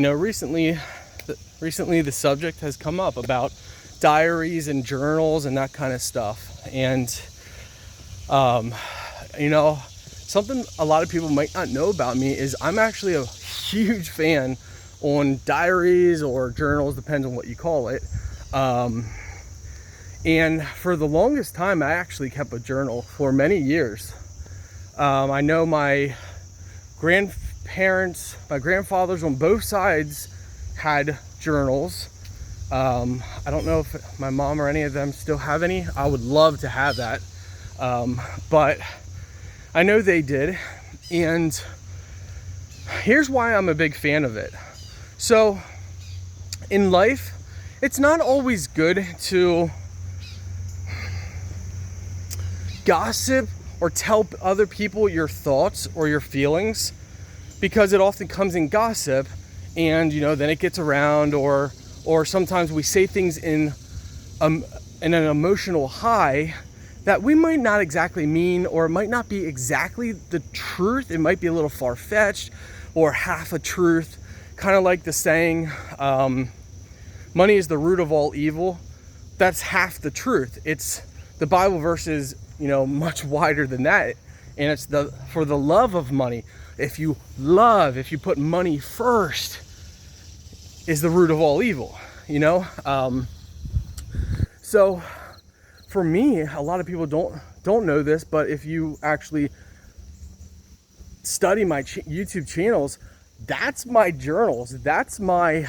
Recently the subject has come up about diaries and journals and that kind of stuff. And, something a lot of people might not know about me is I'm actually a huge fan on diaries or journals, depends on what you call it. And for the longest time, I actually kept a journal for many years. I know my grandfathers on both sides had journals. I don't know if my mom or any of them still have any. I would love to have that. But I know they did. And here's why I'm a big fan of it. So in life, it's not always good to gossip or tell other people your thoughts or your feelings, because it often comes in gossip and then it gets around, or sometimes we say things in an emotional high that we might not exactly mean, or it might not be exactly the truth. It might be a little far-fetched or half a truth, kind of like the saying, money is the root of all evil. That's half the truth. It's the Bible verse is much wider than that, and it's for the love of money. If you put money first, is the root of all evil. So for me, a lot of people don't know this, but if you actually study my YouTube channels, that's my journals. That's my,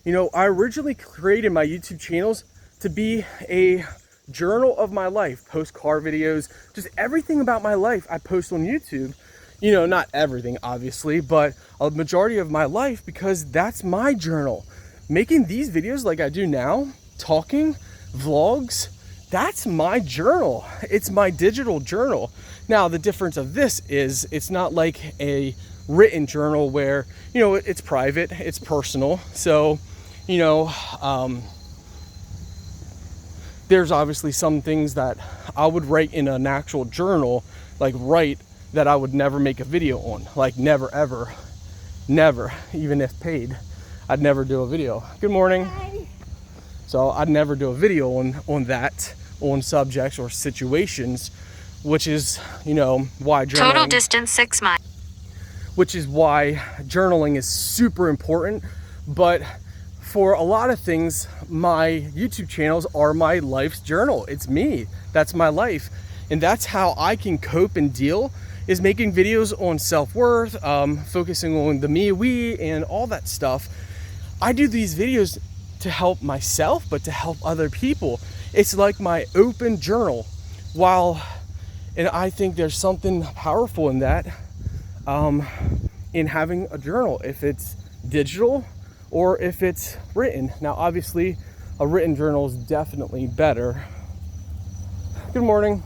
I originally created my YouTube channels to be a journal of my life, post car videos, just everything about my life I post on YouTube. Not everything, obviously, but a majority of my life, because that's my journal. Making these videos like I do now, talking, vlogs, that's my journal. It's my digital journal. Now, the difference of this is it's not like a written journal where, it's private, it's personal. So, there's obviously some things that I would write in an actual journal, that I would never make a video on. Never, ever, never, even if paid, I'd never do a video. Good morning. Hi. So I'd never do a video on subjects or situations, which is, why journaling. Total distance 6 miles. Which is why journaling is super important. But for a lot of things, my YouTube channels are my life's journal. It's me. That's my life. And that's how I can cope and deal, is making videos on self-worth, focusing on the me, we, and all that stuff. I do these videos to help myself, but to help other people. It's like my open journal. And I think there's something powerful in that, in having a journal, if it's digital or if it's written. Now, obviously, a written journal is definitely better. Good morning.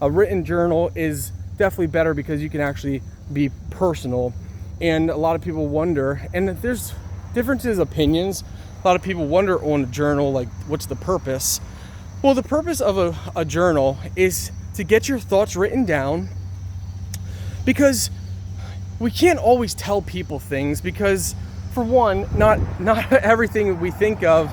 A written journal is definitely better because you can actually be personal. And a lot of people wonder, and there's differences, opinions. A lot of people wonder on a journal, what's the purpose? Well, the purpose of a journal is to get your thoughts written down, because we can't always tell people things, because for one, not everything we think of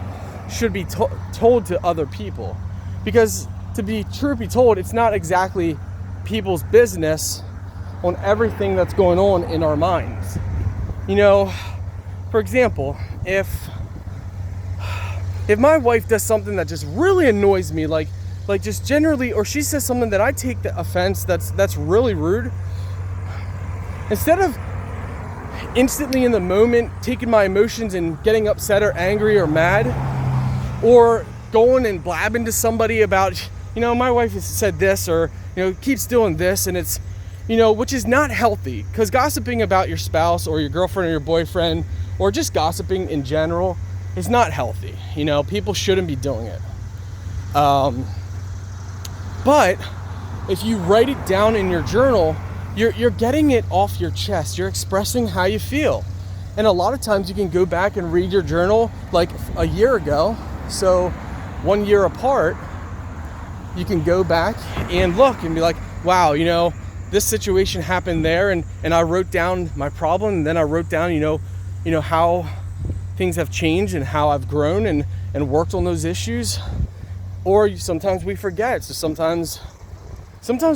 should be told to other people, because to be told, it's not exactly people's business on everything that's going on in our minds. For example, if my wife does something that just really annoys me, like just generally, or she says something that I take the offense, that's really rude, instead of instantly in the moment taking my emotions and getting upset or angry or mad, or going and blabbing to somebody about, my wife has said this, or keeps doing this, and it's, which is not healthy, because gossiping about your spouse or your girlfriend or your boyfriend, or just gossiping in general, is not healthy. People shouldn't be doing it. But if you write it down in your journal, you're getting it off your chest. You're expressing how you feel. And a lot of times you can go back and read your journal like a year ago. So 1 year apart, you can go back and look and be like, wow, this situation happened there, and I wrote down my problem, and then I wrote down, how things have changed and how I've grown and worked on those issues. Or sometimes we forget. So sometimes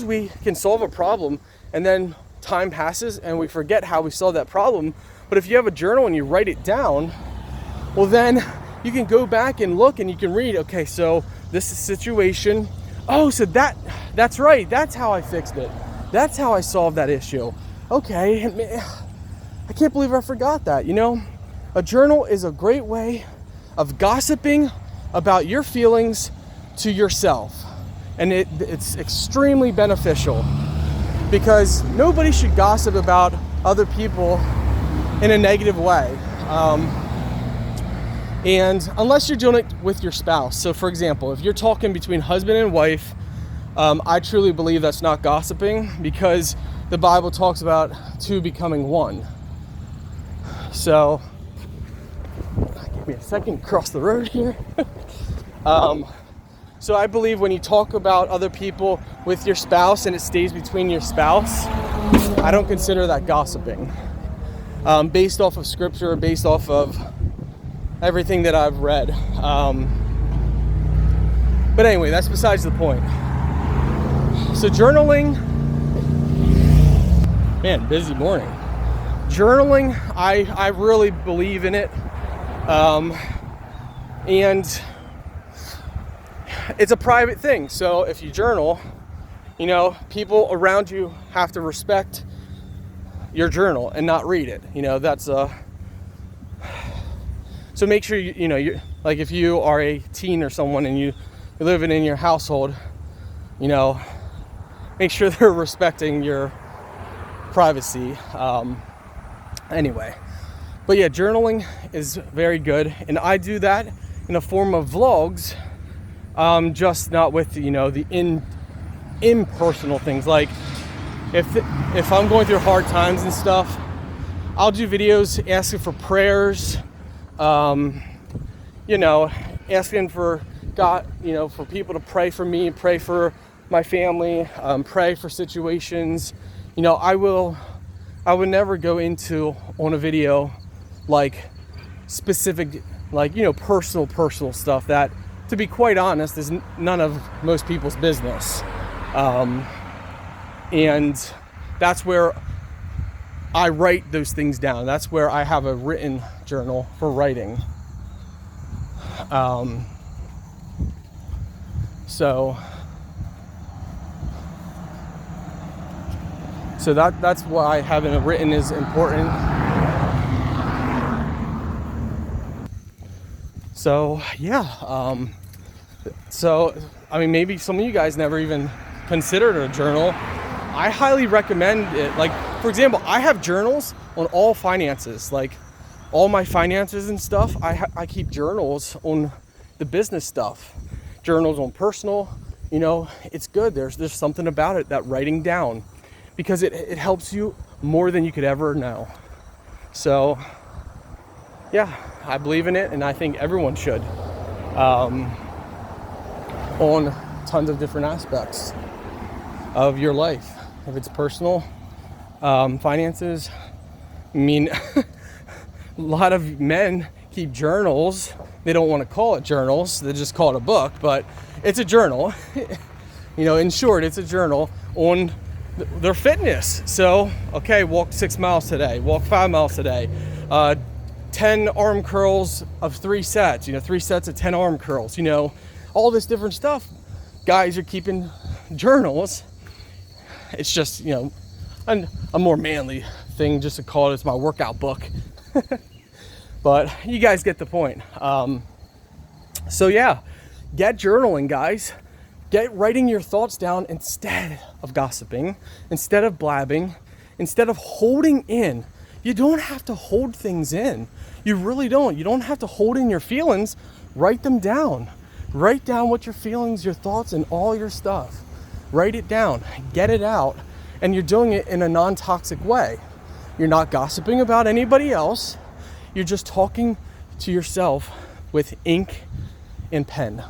we can solve a problem and then time passes and we forget how we solved that problem. But if you have a journal and you write it down, well, then you can go back and look and you can read, okay, so this is situation. Oh, so that's right. That's how I fixed it. That's how I solved that issue. Okay, I can't believe I forgot that. A journal is a great way of gossiping about your feelings to yourself. And it's extremely beneficial because nobody should gossip about other people in a negative way. And unless you're doing it with your spouse. So for example, if you're talking between husband and wife, I truly believe that's not gossiping because the Bible talks about two becoming one. So, give me a second, cross the road here. So I believe when you talk about other people with your spouse and it stays between your spouse, I don't consider that gossiping. Based off of scripture, based off of everything that I've read. But anyway, that's besides the point. So journaling, man, busy morning. Journaling, I really believe in it. And it's a private thing. So if you journal, people around you have to respect your journal and not read it. So make sure you're like, if you are a teen or someone and you're living in your household, make sure they're respecting your privacy. Anyway, but yeah, journaling is very good, and I do that in a form of vlogs, just not with the impersonal things. Like if I'm going through hard times and stuff, I'll do videos asking for prayers, asking for God, for people to pray for me, pray for my family, pray for situations. I would never go into on a video like specific, personal stuff that, to be quite honest, is none of most people's business. And that's where I write those things down. That's where I have a written journal for writing. So that's why having it written is important. So yeah, maybe some of you guys never even considered a journal. I highly recommend it. Like, for example, I have journals on all finances, like all my finances and stuff. I keep journals on the business stuff, journals on personal. It's good. There's something about it, that writing down, because it helps you more than you could ever know. So yeah, I believe in it, and I think everyone should, on tons of different aspects of your life. If it's personal, finances, a lot of men keep journals. They don't want to call it journals, they just call it a book, but it's a journal. In short, it's a journal on their fitness. So, okay, walk 6 miles today, walk 5 miles today, 10 arm curls of 3 sets, 3 sets of 10 arm curls, all this different stuff. Guys are keeping journals. It's just, a more manly thing just to call it as my workout book. But you guys get the point. So yeah, get journaling, guys. Get writing your thoughts down instead of gossiping, instead of blabbing, instead of holding in. You don't have to hold things in. You really don't. You don't have to hold in your feelings. Write them down. Write down what your feelings, your thoughts, and all your stuff. Write it down. Get it out. And you're doing it in a non-toxic way. You're not gossiping about anybody else. You're just talking to yourself with ink and pen.